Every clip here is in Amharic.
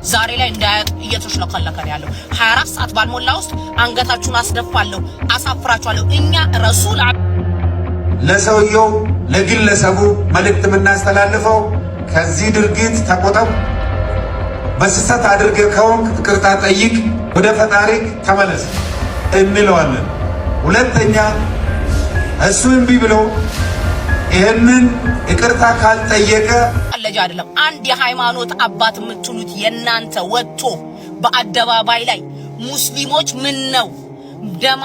ዛሬ ላይ እንዳያጡ እየተሽለከለከ ያለው 24 ሰዓት ባልሞላ ውስጥ አንገታችሁን አስደፋለሁ አሳፍራችኋለሁ። እኛ ረሱል ለሰውየው ለግለሰቡ መልእክት የምናስተላልፈው ከዚህ ድርጊት ተቆጠብ፣ በስህተት አድርገህ ከሆንክ ይቅርታ ጠይቅ፣ ወደ ፈጣሪክ ተመለስ እንለዋለን። ሁለተኛ እሱ እምቢ ብሎ ይሄንን ይቅርታ ካልጠየቀ አለጅ አይደለም። አንድ የሃይማኖት አባት የምትሉት የናንተ ወጥቶ በአደባባይ ላይ ሙስሊሞች ምን ነው ደማ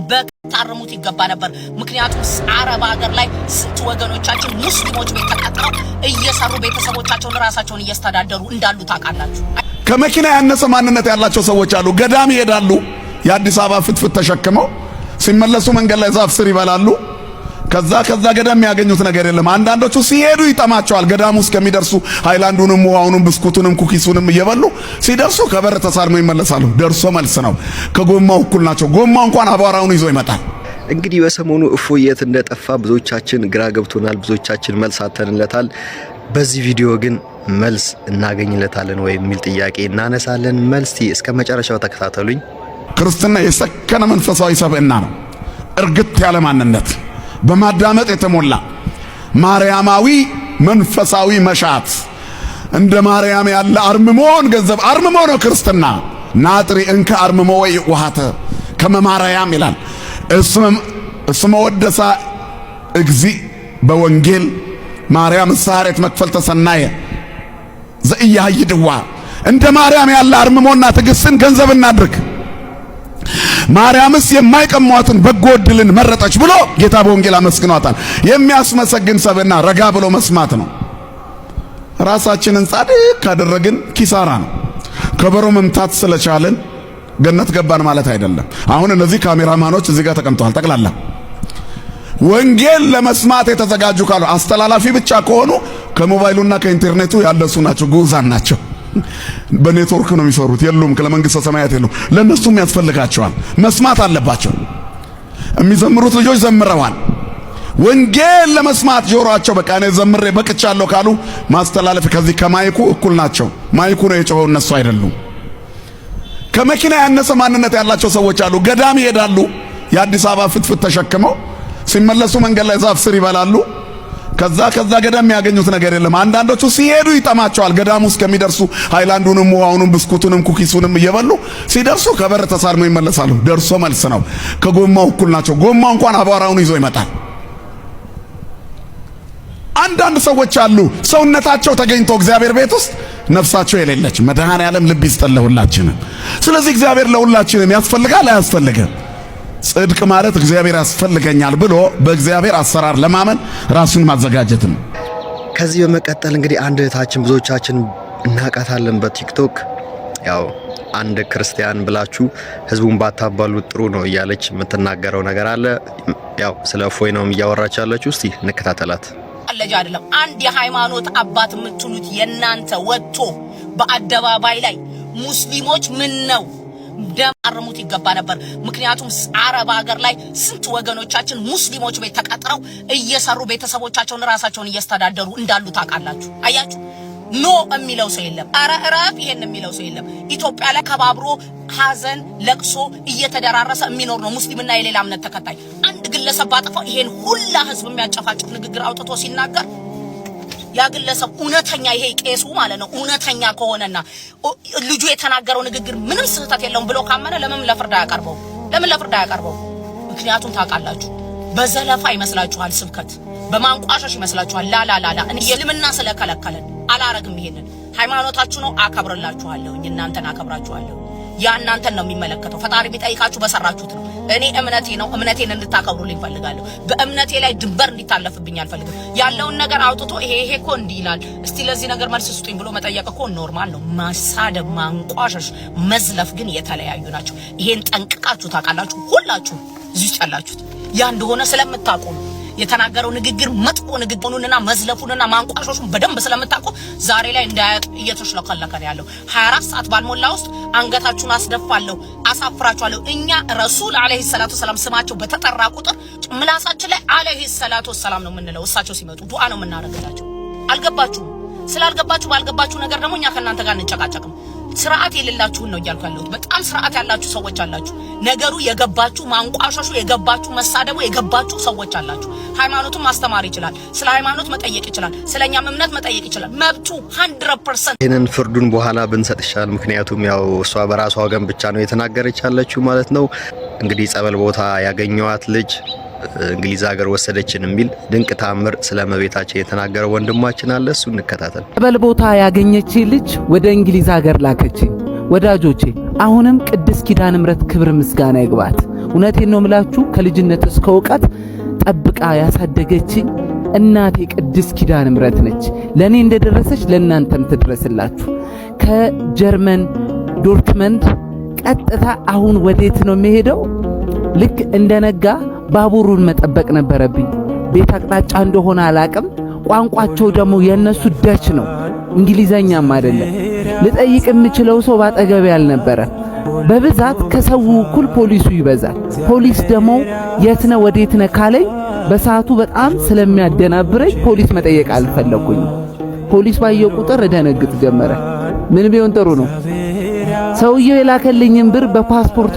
በታረሙት ይገባ ነበር። ምክንያቱም አረብ ሀገር ላይ ስንት ወገኖቻችን ሙስሊሞች ቤት ተቀጥረው እየሰሩ ቤተሰቦቻቸውን ራሳቸውን እያስተዳደሩ እንዳሉ ታውቃላችሁ። ከመኪና ያነሰ ማንነት ያላቸው ሰዎች አሉ። ገዳም ይሄዳሉ፣ የአዲስ አበባ ፍትፍት ተሸክመው ሲመለሱ መንገድ ላይ ዛፍ ስር ይበላሉ። ከዛ ገዳም የሚያገኙት ነገር የለም። አንዳንዶቹ ሲሄዱ ይጠማቸዋል። ገዳሙ እስከሚደርሱ ሃይላንዱንም ውሃውንም ብስኩቱንም ኩኪሱንም እየበሉ ሲደርሱ ከበር ተሳልመው ይመለሳሉ። ደርሶ መልስ ነው። ከጎማው እኩል ናቸው። ጎማው እንኳን አቧራውን ይዞ ይመጣል። እንግዲህ በሰሞኑ እፎይ የት እንደጠፋ ብዙዎቻችን ግራ ገብቶናል። ብዙዎቻችን መልስ አተንለታል። በዚህ ቪዲዮ ግን መልስ እናገኝለታለን ወይ የሚል ጥያቄ እናነሳለን። መልስ እስከ መጨረሻው ተከታተሉኝ። ክርስትና የሰከነ መንፈሳዊ ሰብዕና ነው። እርግጥ ያለ ማንነት በማዳመጥ የተሞላ ማርያማዊ መንፈሳዊ መሻት፣ እንደ ማርያም ያለ አርምሞን ገንዘብ አርምሞ ነው ክርስትና። ናጥሪ እንከ አርምሞ ወይ ወሃተ ከመማርያም ይላል። እስመ ወደሳ እግዚ በወንጌል ማርያም ሳሬት መክፈል ተሰናየ ዘእያይድዋ። እንደ ማርያም ያለ አርምሞና ትዕግስትን ገንዘብ እናድርግ። ማርያምስ የማይቀሟትን በጎ ዕድልን መረጠች ብሎ ጌታ በወንጌል አመስግኗታል። የሚያስመሰግን ሰብዕና ረጋ ብሎ መስማት ነው። ራሳችንን ጻድቅ ካደረግን ኪሳራ ነው። ከበሮ መምታት ስለቻለን ገነት ገባን ማለት አይደለም። አሁን እነዚህ ካሜራማኖች እዚህ ጋር ተቀምጠዋል። ጠቅላላ ወንጌል ለመስማት የተዘጋጁ ካሉ አስተላላፊ ብቻ ከሆኑ ከሞባይሉና ከኢንተርኔቱ ያለሱ ናቸው፣ ጉዛን ናቸው። በኔትወርክ ነው የሚሰሩት። የሉም ለመንግስተ ሰማያት የሉም። ለነሱም ያስፈልጋቸዋል፣ መስማት አለባቸው። የሚዘምሩት ልጆች ዘምረዋል። ወንጌል ለመስማት ጆሮአቸው በቃ እኔ ዘምሬ በቅቻለሁ ካሉ ማስተላለፍ ከዚህ ከማይኩ እኩል ናቸው። ማይኩ ነው የጮኸው፣ እነሱ አይደሉም። ከመኪና ያነሰ ማንነት ያላቸው ሰዎች አሉ። ገዳም ይሄዳሉ፣ የአዲስ አበባ ፍትፍት ተሸክመው ሲመለሱ መንገድ ላይ ዛፍ ስር ይበላሉ። ከዛ ገዳም የሚያገኙት ነገር የለም። አንዳንዶቹ ሲሄዱ ይጠማቸዋል። ገዳሙ እስከሚደርሱ ሃይላንዱንም ውሃውንም ብስኩቱንም ኩኪሱንም እየበሉ ሲደርሱ ከበር ተሳልመው ይመለሳሉ። ደርሶ መልስ ነው። ከጎማው እኩል ናቸው። ጎማው እንኳን አቧራውን ይዞ ይመጣል። አንዳንድ ሰዎች አሉ ሰውነታቸው ተገኝቶ እግዚአብሔር ቤት ውስጥ ነፍሳቸው የሌለች። መድኃኔዓለም ልብ ይስጠን ለሁላችንም። ስለዚህ እግዚአብሔር ለሁላችንም ያስፈልጋል አያስፈልግም? ጽድቅ ማለት እግዚአብሔር ያስፈልገኛል ብሎ በእግዚአብሔር አሰራር ለማመን ራሱን ማዘጋጀት ነው። ከዚህ በመቀጠል እንግዲህ አንድ እህታችን ብዙዎቻችን እናቃታለን በቲክቶክ ያው አንድ ክርስቲያን ብላችሁ ህዝቡን ባታባሉት ጥሩ ነው እያለች የምትናገረው ነገር አለ። ያው ስለ እፎይ ነው እያወራች ያለችው። እስቲ እንከታተላት። አለጅ አይደለም። አንድ የሃይማኖት አባት የምትሉት የናንተ ወጥቶ በአደባባይ ላይ ሙስሊሞች ምን ነው ደማርሙት ይገባ ነበር። ምክንያቱም አረብ ሀገር ላይ ስንት ወገኖቻችን ሙስሊሞች ቤት ተቀጥረው እየሰሩ ቤተሰቦቻቸውን ራሳቸውን እያስተዳደሩ እንዳሉ ታውቃላችሁ። አያችሁ፣ ኖ የሚለው ሰው የለም። አረ እረፍ ይሄን የሚለው ሰው የለም። ኢትዮጵያ ላይ ከባብሮ ሐዘን ለቅሶ እየተደራረሰ የሚኖር ነው ሙስሊምና የሌላ እምነት ተከታይ። አንድ ግለሰብ ባጠፋው ይሄን ሁላ ህዝብ የሚያጨፋጭፍ ንግግር አውጥቶ ሲናገር ያ ግለሰብ እውነተኛ ይሄ ቄሱ ማለት ነው እውነተኛ ከሆነና ልጁ የተናገረው ንግግር ምንም ስህተት የለውም ብሎ ካመነ ለምን ለፍርድ አያቀርበው? ምክንያቱም ታውቃላችሁ በዘለፋ ይመስላችኋል፣ ስብከት በማንቋሸሽ ይመስላችኋል። ላላላላ እኔ የልምና ስለከለከለን አላረግም። ይሄንን ሃይማኖታችሁ ነው፣ አከብርላችኋለሁ። እናንተን አከብራችኋለሁ። ያ እናንተን ነው የሚመለከተው። ፈጣሪ ቢጠይቃችሁ በሰራችሁት ነው። እኔ እምነቴ ነው፣ እምነቴን እንድታከብሩልኝ ፈልጋለሁ። በእምነቴ ላይ ድንበር እንዲታለፍብኝ አልፈልግም። ያለውን ነገር አውጥቶ ይሄ እኮ እንዲህ ይላል፣ እስቲ ለዚህ ነገር መልስ ስጡኝ ብሎ መጠየቅ እኮ ኖርማል ነው። ማሳደብ፣ ማንቋሸሽ፣ መዝለፍ ግን የተለያዩ ናቸው። ይሄን ጠንቅቃችሁ ታውቃላችሁ። ሁላችሁ እዚህ ውስጥ ያላችሁት ያ እንደሆነ ስለምታውቁ ነው። የተናገረው ንግግር መጥፎ ንግግሩንና መዝለፉንና ማንቋሾሹን በደንብ ስለምታውቁ ዛሬ ላይ እንዳያጡ እየተሽለከለከ ያለው 24 ሰዓት ባልሞላ ውስጥ አንገታችሁን አስደፋለሁ አሳፍራችኋለሁ። እኛ ረሱል አለይሂ ሰላቱ ሰላም ስማቸው በተጠራ ቁጥር ምላሳችን ላይ አለይሂ ሰላቱ ሰላም ነው የምንለው። እሳቸው ሲመጡ ዱዓ ነው የምናደርግላቸው። አልገባችሁም? ስላልገባችሁ ባልገባችሁ ነገር ደግሞ እኛ ከእናንተ ጋር እንጨቃጨቅም። ስርዓት የሌላችሁን ነው እያልኩ ያለሁት። በጣም ስርዓት ያላችሁ ሰዎች አላችሁ። ነገሩ የገባችሁ ማንቋሸሹ የገባችሁ መሳደቡ የገባችሁ ሰዎች አላችሁ። ሃይማኖቱን ማስተማር ይችላል፣ ስለ ሃይማኖት መጠየቅ ይችላል፣ ስለኛም እምነት መጠየቅ ይችላል። መብቱ 100%። ይሄንን ፍርዱን በኋላ ብንሰጥ ይችላል። ምክንያቱም ያው እሷ በራሷ ወገን ብቻ ነው የተናገረች ያለችው ማለት ነው። እንግዲህ ጸበል ቦታ ያገኘዋት ልጅ እንግሊዝ ሀገር ወሰደችን የሚል ድንቅ ታምር ስለ እመቤታችን የተናገረው ወንድማችን አለ። እሱ እንከታተል። ጸበል ቦታ ያገኘች ልጅ ወደ እንግሊዝ ሀገር ላከችኝ። ወዳጆቼ አሁንም ቅድስት ኪዳነ ምሕረት ክብር ምስጋና ይግባት። እውነቴን ነው ምላችሁ ከልጅነት እስከ እውቀት ጠብቃ ያሳደገችኝ እናቴ ቅድስት ኪዳነ ምሕረት ነች። ለኔ እንደደረሰች ለእናንተም ትድረስላችሁ። ከጀርመን ዶርትመንድ ቀጥታ አሁን ወዴት ነው የሚሄደው? ልክ እንደነጋ ባቡሩን መጠበቅ ነበረብኝ። ቤት አቅጣጫ እንደሆነ አላቅም። ቋንቋቸው ደግሞ የነሱ ደች ነው፣ እንግሊዘኛም አይደለም። ልጠይቅ የምችለው ሰው ባጠገቤ ያልነበረ። በብዛት ከሰው እኩል ፖሊሱ ይበዛል። ፖሊስ ደግሞ የት ነው ወዴት ነው ካለኝ በሰዓቱ በጣም ስለሚያደናብረኝ ፖሊስ መጠየቅ አልፈለኩኝ። ፖሊስ ባየው ቁጥር እደነግጥ ጀመረ። ምን ቢሆን ጥሩ ነው? ሰውየው የላከልኝን ብር በፓስፖርት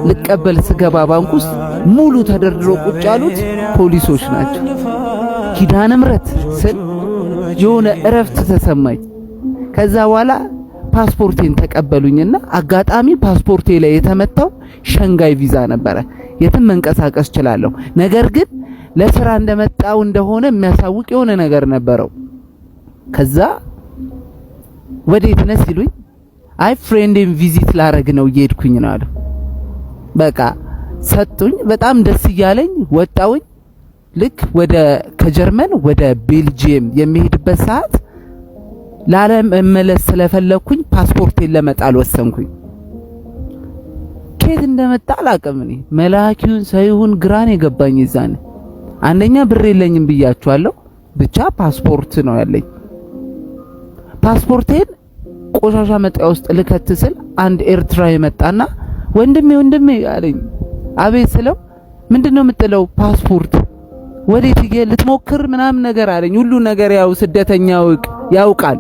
ልቀበል ስገባ ባንክ ውስጥ ሙሉ ተደርድሮ ቁጭ ያሉት ፖሊሶች ናቸው። ኪዳነ ምሕረት ስል የሆነ እረፍት ተሰማኝ። ከዛ በኋላ ፓስፖርቴን ተቀበሉኝና አጋጣሚ ፓስፖርቴ ላይ የተመታው ሸንጋይ ቪዛ ነበረ። የትም መንቀሳቀስ እችላለሁ። ነገር ግን ለስራ እንደመጣው እንደሆነ የሚያሳውቅ የሆነ ነገር ነበረው። ከዛ ወዴት ነህ ሲሉኝ አይ ፍሬንድን ቪዚት ላረግ ነው እየሄድኩኝ ነው አለ። በቃ ሰጡኝ። በጣም ደስ እያለኝ ወጣውኝ። ልክ ከጀርመን ወደ ቤልጂየም የሚሄድበት ሰዓት ላለመመለስ ስለፈለኩኝ ፓስፖርቴን ለመጣል ወሰንኩኝ። ከየት እንደመጣ አላውቅም። እኔ መላኪውን ሳይሆን ግራን የገባኝ ይዛኔ አንደኛ ብር የለኝም ብያችኋለሁ። ብቻ ፓስፖርት ነው ያለኝ። ፓስፖርቴን ቆሻሻ መጣያ ውስጥ ልከት ስል አንድ ኤርትራዊ መጣና ወንድሜ አለኝ። አቤት ስለው ምንድነው የምጥለው? ፓስፖርት ወዴት ልትሞክር ምናምን ነገር አለኝ። ሁሉ ነገር ያው ስደተኛ ያውቃል።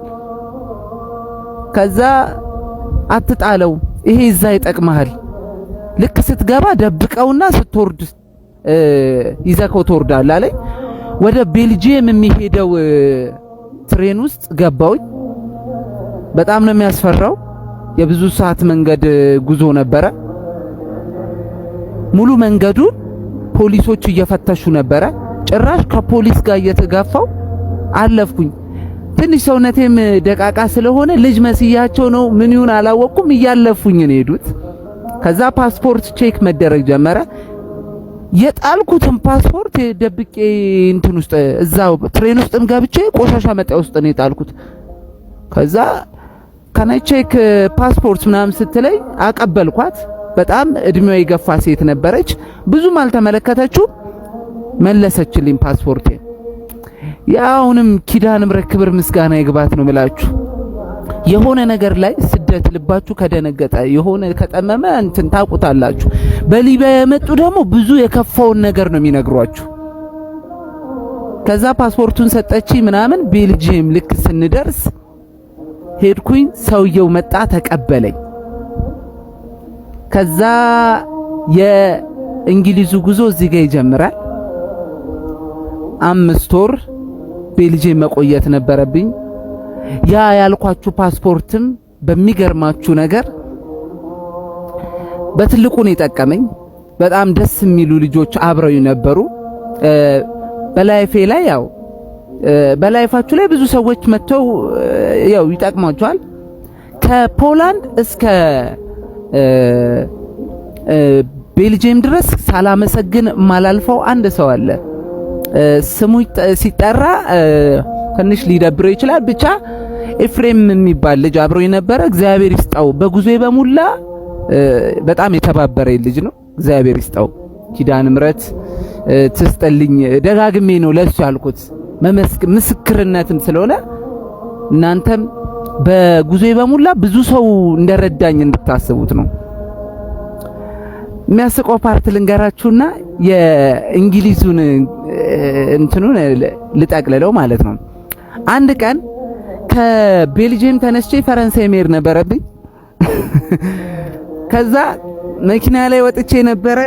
ከዛ አትጣለው፣ ይሄ እዛ ይጠቅማል። ልክ ስትገባ ደብቀውና ስትወርድ ይዘከው ትወርዳለህ አለኝ። ወደ ቤልጂየም የሚሄደው ትሬን ውስጥ ገባውኝ። በጣም ነው የሚያስፈራው። የብዙ ሰዓት መንገድ ጉዞ ነበረ። ሙሉ መንገዱን ፖሊሶች እየፈተሹ ነበረ። ጭራሽ ከፖሊስ ጋር እየተጋፋው አለፍኩኝ። ትንሽ ሰውነቴም ደቃቃ ስለሆነ ልጅ መስያቸው ነው ምን ይሁን አላወቅኩም። እያለፉኝ ነው ሄዱት። ከዛ ፓስፖርት ቼክ መደረግ ጀመረ። የጣልኩትን ፓስፖርት ደብቄ እንትን ውስጥ እዛው ትሬን ውስጥም ገብቼ ቆሻሻ መጣያ ውስጥ ነው የጣልኩት። ከዛ ከናይ ቼክ ፓስፖርት ምናምን ስትለኝ አቀበልኳት። በጣም እድሜዋ የገፋ ሴት ነበረች። ብዙም አልተመለከተችው፣ መለሰችልኝ ፓስፖርቴን። ያውንም ኪዳነ ምሕረት ክብር ምስጋና ይግባት ነው ምላችሁ። የሆነ ነገር ላይ ስደት ልባችሁ ከደነገጠ የሆነ ከጠመመ እንትን ታውቁታላችሁ። በሊቢያ የመጡ ደግሞ ብዙ የከፋውን ነገር ነው የሚነግሯችሁ። ከዛ ፓስፖርቱን ሰጠች ምናምን። ቤልጂየም ልክ ስንደርስ ሄድኩኝ። ሰውየው መጣ ተቀበለኝ። ከዛ የእንግሊዙ ጉዞ እዚህ ጋር ይጀምራል። 5 ወር ቤልጂየም መቆየት ነበረብኝ። ያ ያልኳችሁ ፓስፖርትም በሚገርማችሁ ነገር በትልቁ ነው የጠቀመኝ። በጣም ደስ የሚሉ ልጆች አብረው ነበሩ። በላይፌ ላይ ያው በላይፋችሁ ላይ ብዙ ሰዎች መጥተው ያው ይጠቅማቸዋል። ከፖላንድ እስከ ቤልጂየም ድረስ ሳላመሰግን ማላልፈው አንድ ሰው አለ። ስሙ ሲጠራ ትንሽ ሊደብረው ይችላል። ብቻ ኤፍሬም የሚባል ልጅ አብሮ የነበረ እግዚአብሔር ይስጣው። በጉዞዬ በሙላ በጣም የተባበረኝ ልጅ ነው። እግዚአብሔር ይስጣው። ኪዳነ ምሕረት ትስጠልኝ። ደጋግሜ ነው ለሱ ያልኩት ምስክርነትም ስለሆነ እናንተም በጉዞዬ በሙላ ብዙ ሰው እንደረዳኝ እንድታስቡት ነው። የሚያስቀው ፓርት ልንገራችሁና የእንግሊዙን እንትኑን ልጠቅልለው ማለት ነው። አንድ ቀን ከቤልጂየም ተነስቼ ፈረንሳይ መሄድ ነበረብኝ። ከዛ መኪና ላይ ወጥቼ ነበረ።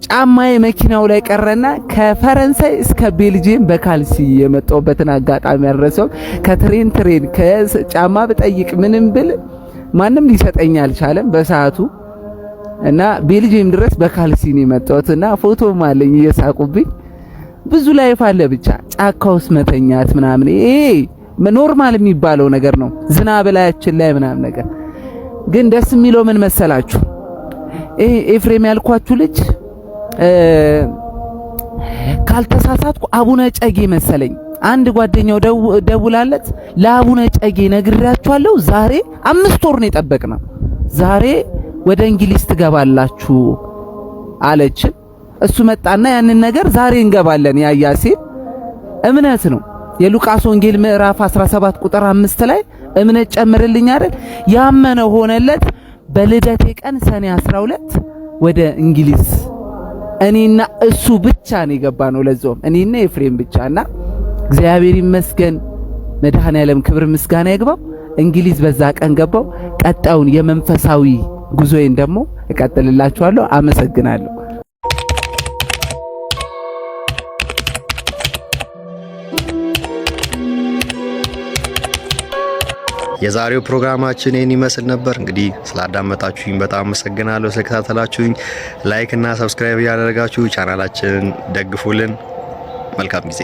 ጫማዬ መኪናው ላይ ቀረና ከፈረንሳይ እስከ ቤልጂየም በካልሲ የመጣሁበትን አጋጣሚ ያረሰው። ከትሬን ከጫማ ብጠይቅ ምንም ብል ማንም ሊሰጠኝ አልቻለም በሰዓቱ እና ቤልጂየም ድረስ በካልሲ ነው የመጣሁትና ፎቶም አለኝ እየሳቁብኝ። ብዙ ላይፍ አለ ብቻ ጫካ ውስጥ መተኛት ምናምን ይሄ ኖርማል የሚባለው ነገር ነው። ዝናብ ላያችን ላይ ምናምን ነገር ግን ደስ የሚለው ምን መሰላችሁ? ይሄ ኤፍሬም ያልኳችሁ ልጅ ካልተሳሳትኩ አቡነ ጨጌ መሰለኝ አንድ ጓደኛው ደውላለት ለአቡነ ጨጌ ነግሬያችኋለሁ፣ ዛሬ 5 ወር ነው የጠበቅነው፣ ዛሬ ወደ እንግሊዝ ትገባላችሁ አለችን። እሱ መጣና ያንን ነገር ዛሬ እንገባለን ያያሲን እምነት ነው። የሉቃስ ወንጌል ምዕራፍ 17 ቁጥር 5 ላይ እምነት ጨምርልኝ አይደል? ያመነ ሆነለት። በልደቴ ቀን ሰኔ 12 ወደ እንግሊዝ እኔና እሱ ብቻ ነው የገባነው። ለዛውም እኔና ኤፍሬም ብቻና እግዚአብሔር ይመስገን መድኃኔዓለም ክብር ምስጋና ይግባው። እንግሊዝ በዛ ቀን ገባው። ቀጣውን የመንፈሳዊ ጉዞዬን ደግሞ እቀጥልላችኋለሁ። አመሰግናለሁ። የዛሬው ፕሮግራማችን ይህን ይመስል ነበር። እንግዲህ ስላዳመጣችሁኝ በጣም አመሰግናለሁ። ስለተከታተላችሁኝ ላይክ እና ሰብስክራይብ ያደረጋችሁ ቻናላችንን ደግፉልን። መልካም ጊዜ